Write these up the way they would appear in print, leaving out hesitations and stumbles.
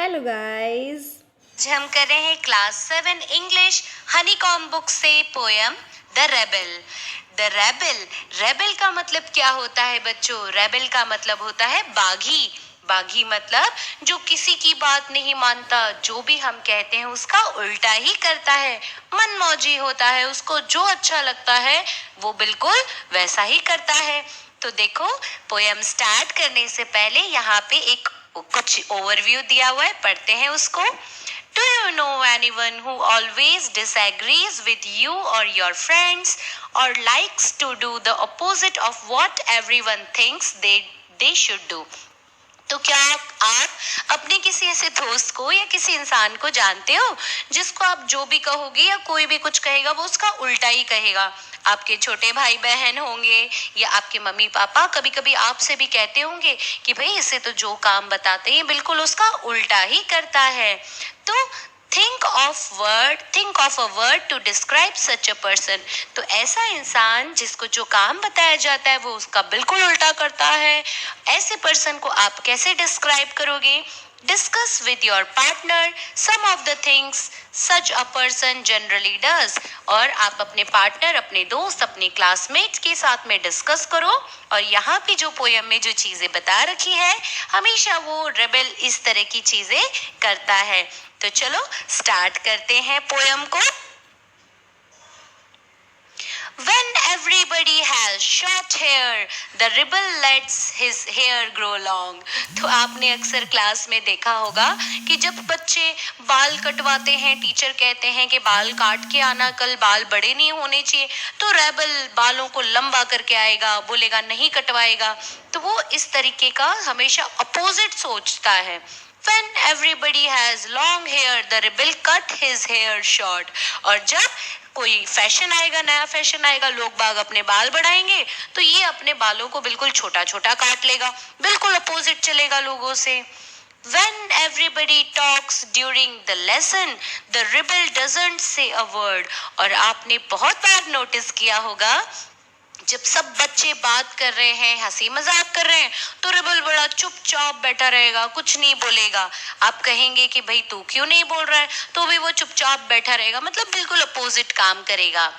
Hello guys. आज हम कर रहे हैं क्लास 7 इंग्लिश हनीकॉम बुक से poem the rebel. The rebel, rebel का मतलब क्या होता है बच्चों? रेबल का मतलब होता है बागी। बागी मतलब जो किसी की बात नहीं मानता, जो भी हम कहते हैं उसका उल्टा ही करता है, मनमौजी होता है, उसको जो अच्छा लगता है वो बिल्कुल वैसा ही करता है। तो देखो, पोयम स्टार्ट करने से पहले यहाँ पे एक कुछ ओवरव्यू दिया हुआ है, पढ़ते हैं उसको। Do you know anyone who always disagrees with you or your friends or likes to do the opposite of what everyone thinks they should do? तो क्या आप अपने किसी ऐसे दोस्त को या किसी इंसान को जानते हो जिसको आप जो भी कहोगे या कोई भी कुछ कहेगा वो उसका उल्टा ही कहेगा? आपके छोटे भाई बहन होंगे या आपके मम्मी पापा कभी कभी आपसे भी कहते होंगे कि भाई इसे तो जो काम बताते हैं बिल्कुल उसका उल्टा ही करता है। तो think of a word to describe such a person। तो ऐसा इंसान जिसको जो काम बताया जाता है वो उसका बिल्कुल उल्टा करता है, ऐसे पर्सन को आप कैसे डिस्क्राइब करोगे? Discuss with your partner some of the things such a person generally does. और आप अपने पार्टनर, अपने दोस्त, अपने क्लासमेट्स के साथ में डिस्कस करो। और यहाँ पे जो पोयम में जो चीजें बता रखी है, हमेशा वो रेबल इस तरह की चीजें करता है। तो चलो स्टार्ट करते हैं पोयम को। When everybody has short hair, the rebel lets his hair grow long। तो आपने अक्सर क्लास में देखा होगा कि जब बच्चे बाल कटवाते हैं, टीचर कहते हैं कि बाल काट के आना, कल बाल बड़े नहीं होने चाहिए, तो रेबल बालों को लंबा करके आएगा, बोलेगा नहीं कटवाएगा। तो वो इस तरीके का हमेशा अपोजिट सोचता है। When everybody has long hair, the rebel cut his hair short। और जब कोई फैशन आएगा, नया फैशन आएगा, लोग बाग अपने बाल बढ़ाएंगे, तो ये अपने बालों को बिल्कुल छोटा छोटा काट लेगा, बिल्कुल अपोजिट चलेगा लोगों से। When everybody talks during the lesson, the rebel doesn't say a word। और आपने बहुत बार नोटिस किया होगा जब सब बच्चे बात कर रहे हैं, हंसी मजाक कर रहे हैं, तो रेबल बड़ा चुपचाप बैठा रहेगा, कुछ नहीं बोलेगा। आप कहेंगे कि भाई तू क्यों नहीं बोल रहा है, तो भी वो चुपचाप बैठा रहेगा, मतलब बिल्कुल अपोजिट काम करेगा।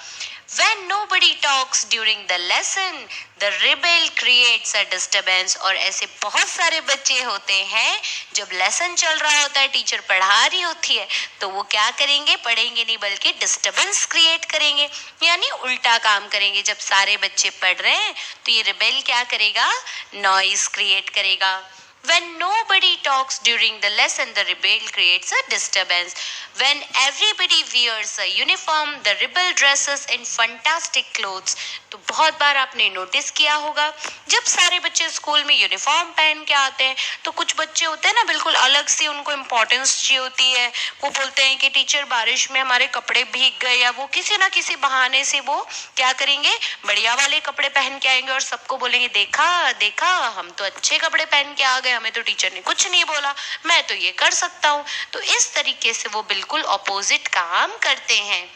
When nobody talks during the lesson, the rebel creates a disturbance। और ऐसे बहुत सारे बच्चे होते हैं, जब लेसन चल रहा होता है, टीचर पढ़ा रही होती है, तो वो क्या करेंगे? पढ़ेंगे नहीं बल्कि डिस्टर्बेंस क्रिएट करेंगे, यानी उल्टा काम करेंगे। जब सारे बच्चे पढ़ रहे हैं तो ये रिबेल क्या करेगा? नॉइज क्रिएट करेगा। When nobody talks during the lesson, the rebel creates a disturbance। When everybody wears a uniform, the rebel dresses in fantastic clothes। तो बहुत बार आपने नोटिस किया होगा जब सारे बच्चे स्कूल में यूनिफॉर्म पहन के आते हैं, तो कुछ बच्चे होते हैं ना बिल्कुल अलग से, उनको इम्पोर्टेंस चाहिए होती है। वो बोलते हैं कि टीचर बारिश में हमारे कपड़े भीग गए, या वो किसी ना किसी बहाने से वो क्या करेंगे? बढ़िया वाले कपड़े पहन के आएंगे और सबको बोलेंगे देखा देखा, हम तो अच्छे कपड़े पहन के आ गए, हमें तो टीचर ने कुछ नहीं बोला, मैं तो ये कर सकता हूँ। तो इस तरीके से वो बिल्कुल ऑपोजिट काम करते हैं।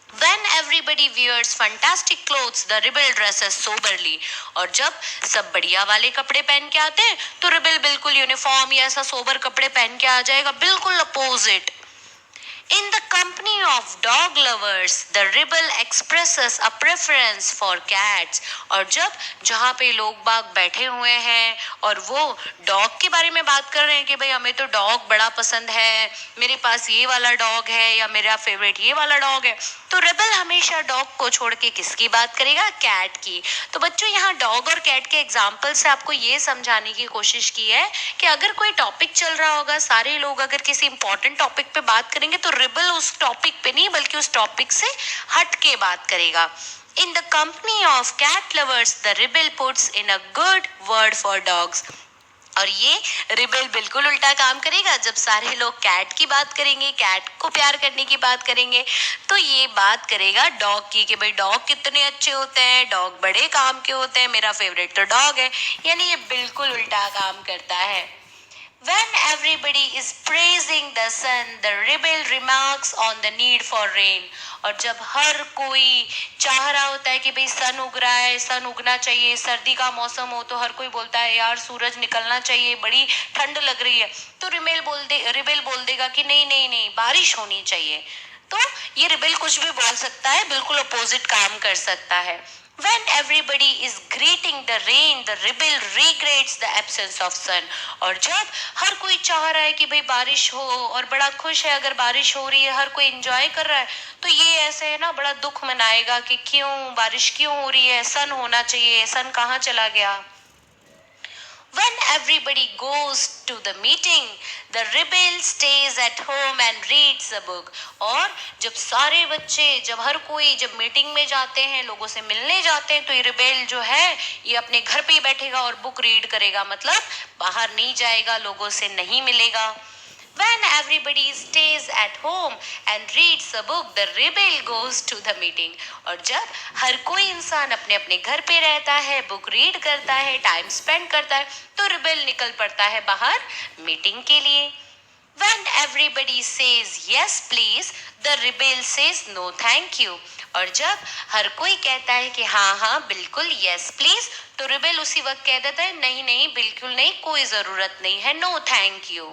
When everybody wears fantastic clothes, the rebel dresses soberly। और जब सब बढ़िया वाले कपड़े पहन के आते हैं, तो रिबल बिल्कुल यूनिफॉर्म या ऐसा सोबर कपड़े पहन के आ जाएगा, बिल्कुल opposite. In the company of dog lovers, the rebel expresses a preference for cats। और जब जहाँ पे लोग बाग बैठे हुए हैं और वो डॉग के बारे में बात कर रहे हैं कि भाई हमें तो डॉग बड़ा पसंद है, मेरे पास ये वाला डॉग है या मेरा फेवरेट ये वाला डॉग है, तो रेबल हमेशा डॉग को छोड़ के किसकी बात करेगा? कैट की। तो बच्चों यहाँ डॉग और कैट के एग्जाम्पल से आपको ये समझाने की कोशिश की है कि अगर कोई टॉपिक चल रहा होगा, सारे लोग अगर किसी इंपॉर्टेंट टॉपिक पे बात करेंगे, तो रिबल उस टॉपिक पे नहीं बल्कि उस टॉपिक से हट के बात करेगा। In the company of cat lovers, the rebel puts in a good word for dogs। और ये रिबेल बिल्कुल उल्टा काम करेगा। जब सारे लोग कैट की बात करेंगे, कैट को प्यार करने की बात करेंगे, तो ये बात करेगा डॉग की कि भाई डॉग कितने अच्छे होते हैं, डॉग बड़े काम के होते हैं, मेरा फेवरेट तो डॉग है। यानी ये बिल्कुल उल्टा काम करता है। When everybody is praising the sun, the rebel remarks on the need for rain. और जब हर कोई चाह रहा होता है कि भाई सन उग रहा है, सन उगना चाहिए, सर्दी का मौसम हो तो हर कोई बोलता है यार सूरज निकलना चाहिए, बड़ी ठंड लग रही है, तो रिबेल बोल देगा कि नहीं नहीं नहीं बारिश होनी चाहिए। तो ये रिबेल कुछ भी बोल सकता है, बिल्कुल अपोजिट काम कर सकता है। When everybody is greeting the rain, the rebel regrets the absence of sun. और जब हर कोई चाह रहा है कि भाई बारिश हो और बड़ा खुश है अगर बारिश हो रही है, हर कोई एंजॉय कर रहा है, तो ये ऐसे है ना बड़ा दुख मनाएगा कि क्यों बारिश क्यों हो रही है, सन होना चाहिए, सन कहाँ चला गया। When everybody goes to the meeting, the rebel stays at home and reads a book. और जब सारे बच्चे, जब हर कोई जब मीटिंग में जाते हैं, लोगों से मिलने जाते हैं, तो ये रिबेल जो है ये अपने घर पे ही बैठेगा और बुक रीड करेगा, मतलब बाहर नहीं जाएगा, लोगों से नहीं मिलेगा। When everybody stays at home and reads a book, the rebel goes to the meeting. और जब हर कोई इंसान अपने अपने घर पे रहता है, बुक रीड करता है, टाइम स्पेंड करता है, तो रिबेल निकल पड़ता है बाहर मीटिंग के लिए। When everybody says yes please, the rebel says no thank you. और जब हर कोई कहता है कि हाँ हाँ बिल्कुल yes please, तो रिबेल उसी वक्त कह देता है नहीं नहीं बिल्कुल नहीं, कोई जरूरत नहीं है, no thank you.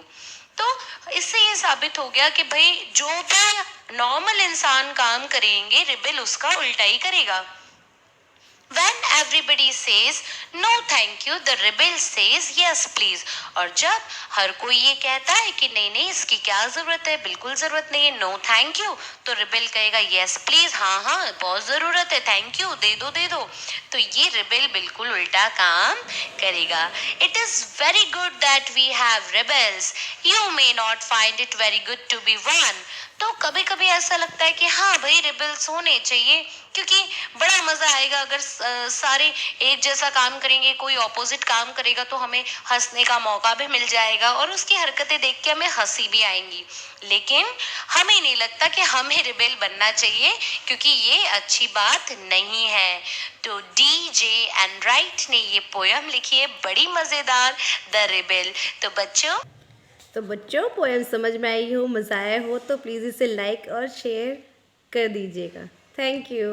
तो इससे ये साबित हो गया कि भाई जो भी नॉर्मल इंसान काम करेंगे, रिबेल उसका उल्टा ही करेगा। When everybody says no thank you, the rebel says yes please. और जब हर कोई ये कहता है कि नहीं नहीं इसकी क्या जरूरत है, बिल्कुल जरूरत नहीं है, no thank you, तो रिबेल कहेगा yes please, हाँ हाँ बहुत जरूरत है, थैंक यू दे दो दे दो। तो ये रिबेल बिल्कुल उल्टा काम करेगा। It is very good that we have rebels. You may not find it very good to be one. तो कभी कभी ऐसा लगता है कि हाँ भाई रिबेल्स होने चाहिए, क्योंकि बड़ा मजा आएगा अगर सारे एक जैसा काम करेंगे, कोई ऑपोजिट काम करेगा तो हमें हंसने का मौका भी मिल जाएगा और उसकी हरकतें देख के हमें हंसी भी आएंगी। लेकिन हमें नहीं लगता कि हमें रिबेल बनना चाहिए, क्योंकि ये अच्छी बात नहीं है। तो DJ एंड्राइट ने ये पोयम लिखी है, बड़ी मजेदार, द रिबेल। तो बच्चों पोयम समझ में आई हो, मज़ा आया हो तो प्लीज़ इसे लाइक और शेयर कर दीजिएगा। Thank you.